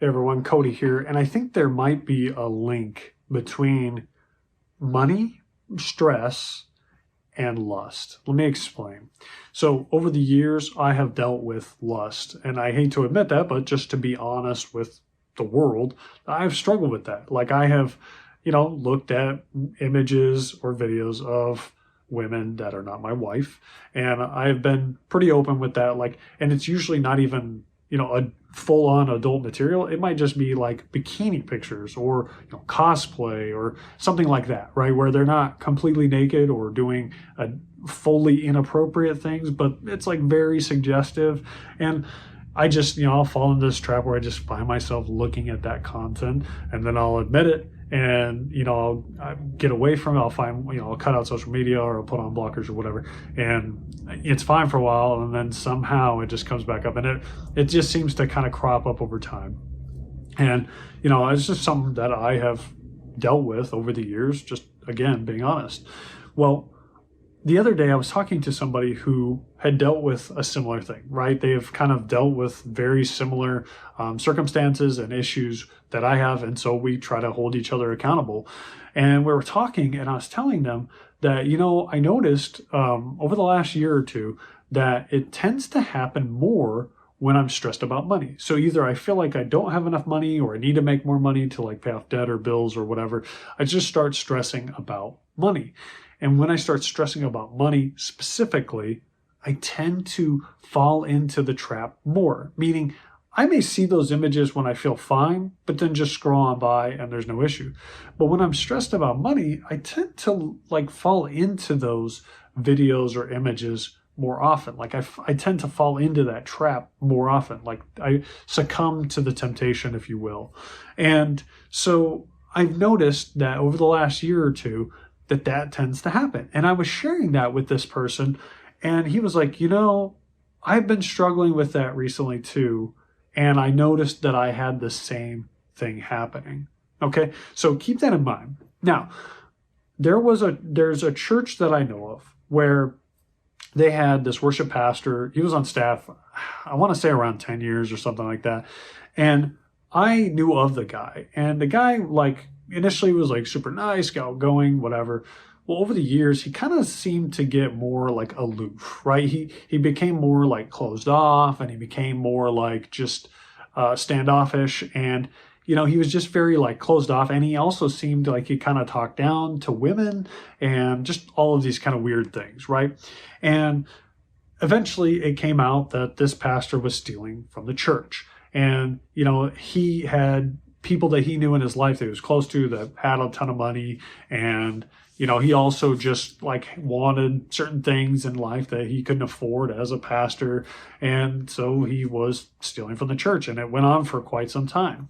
Hey everyone, Cody here, and I think there might be a link between money, stress, and lust. Let me explain. So, over the years, I have dealt with lust, and I hate to admit that, but just to be honest with the world, I've struggled with that. Like, I have, looked at images or videos of women that are not my wife, and I've been pretty open with that. Like, and it's usually not even a full-on adult material. It might just be like bikini pictures or cosplay or something like that, right? Where they're not completely naked or doing a fully inappropriate things, but it's like very suggestive. And I just, I'll fall into this trap where I just find myself looking at that content, and then I'll admit it, and I'll get away from it. I'll find, I'll cut out social media, or I'll put on blockers or whatever, and it's fine for a while, and then somehow it just comes back up, and it just seems to kind of crop up over time. And it's just something that I have dealt with over the years, just again being honest. Well, the other day I was talking to somebody who had dealt with a similar thing, right? They've kind of dealt with very similar circumstances and issues that I have. And so we try to hold each other accountable. And we were talking, and I was telling them that, I noticed over the last year or two that it tends to happen more when I'm stressed about money. So either I feel like I don't have enough money, or I need to make more money to like pay off debt or bills or whatever. I just start stressing about money. And when I start stressing about money specifically, I tend to fall into the trap more, meaning I may see those images when I feel fine, but then just scroll on by and there's no issue. But when I'm stressed about money, I tend to like fall into those videos or images more often. Like I tend to fall into that trap more often. Like I succumb to the temptation, if you will. And so I've noticed that over the last year or two, that tends to happen. And I was sharing that with this person, and he was like, I've been struggling with that recently too. And I noticed that I had the same thing happening. Okay. So keep that in mind. Now, there's a church that I know of where they had this worship pastor. He was on staff, I want to say around 10 years or something like that. And I knew of the guy, and the guy initially was like super nice, outgoing, whatever. Well, over the years, he kind of seemed to get more like aloof, right? He became more like closed off, and he became more like just standoffish. And, he was just very like closed off. And he also seemed like he kind of talked down to women and just all of these kind of weird things, right? And eventually it came out that this pastor was stealing from the church. And, he had people that he knew in his life that he was close to that had a ton of money. And, he also just like wanted certain things in life that he couldn't afford as a pastor. And so he was stealing from the church, and it went on for quite some time.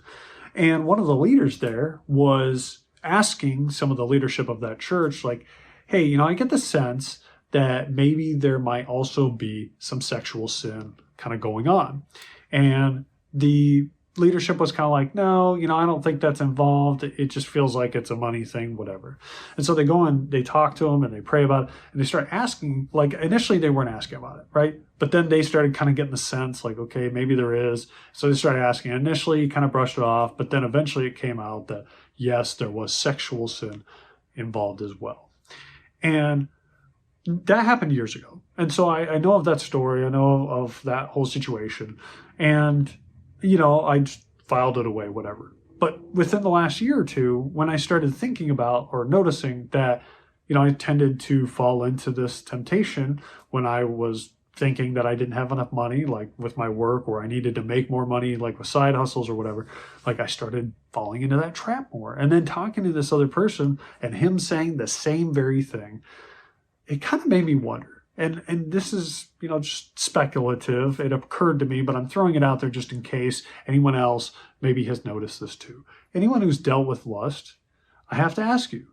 And one of the leaders there was asking some of the leadership of that church, like, hey, I get the sense that maybe there might also be some sexual sin kind of going on. And the leadership was kind of like, no, I don't think that's involved. It just feels like it's a money thing, whatever. And so they go and they talk to him and they pray about it, and they start asking, like initially they weren't asking about it, right? But then they started kind of getting the sense like, okay, maybe there is. So they started asking. Initially kind of brushed it off, but then eventually it came out that yes, there was sexual sin involved as well. And that happened years ago. And so I know of that story. I know of that whole situation. And I just filed it away, whatever. But within the last year or two, when I started thinking about or noticing that, I tended to fall into this temptation when I was thinking that I didn't have enough money, like with my work, or I needed to make more money, like with side hustles or whatever, like I started falling into that trap more. And then talking to this other person and him saying the same very thing, it kind of made me wonder. And this is, just speculative. It occurred to me, but I'm throwing it out there just in case anyone else maybe has noticed this too. Anyone who's dealt with lust, I have to ask you,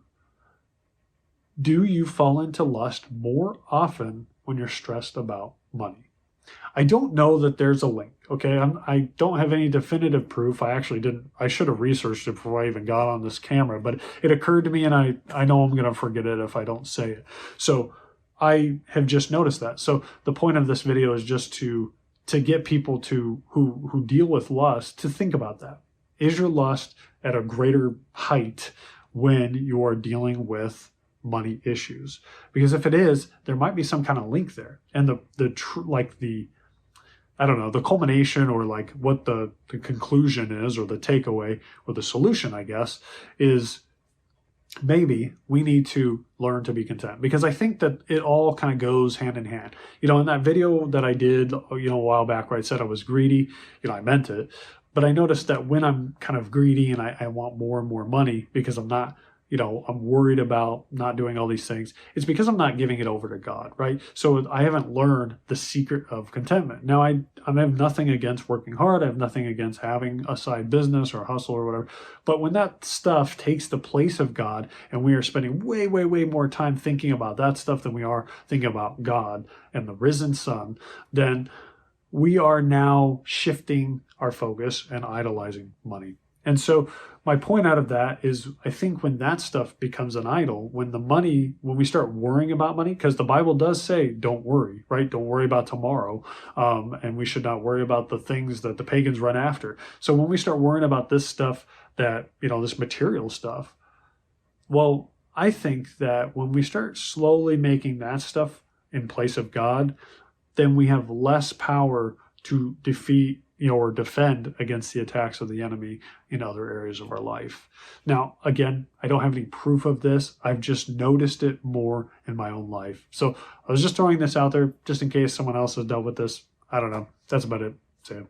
do you fall into lust more often when you're stressed about money? I don't know that there's a link, okay? I don't have any definitive proof. I actually didn't. I should have researched it before I even got on this camera, but it occurred to me, and I know I'm going to forget it if I don't say it. So I have just noticed that. So the point of this video is just to get people who deal with lust to think about that. Is your lust at a greater height when you are dealing with money issues? Because if it is, there might be some kind of link there. And I don't know, the culmination, or like what the conclusion is, or the takeaway, or the solution, I guess, is maybe we need to learn to be content. Because I think that it all kind of goes hand in hand. In that video that I did, a while back, where I said I was greedy, I meant it. But I noticed that when I'm kind of greedy and I want more and more money because I'm not, I'm worried about not doing all these things, it's because I'm not giving it over to God, right? So I haven't learned the secret of contentment. Now, I have nothing against working hard. I have nothing against having a side business or a hustle or whatever. But when that stuff takes the place of God, and we are spending way, way, way more time thinking about that stuff than we are thinking about God and the risen Son, then we are now shifting our focus and idolizing money. And so my point out of that is, I think when that stuff becomes an idol, when we start worrying about money, because the Bible does say, don't worry, right? Don't worry about tomorrow. And we should not worry about the things that the pagans run after. So when we start worrying about this stuff, that, this material stuff, well, I think that when we start slowly making that stuff in place of God, then we have less power to defeat, or defend against the attacks of the enemy in other areas of our life. Now, again, I don't have any proof of this. I've just noticed it more in my own life. So I was just throwing this out there just in case someone else has dealt with this. I don't know. That's about it. So.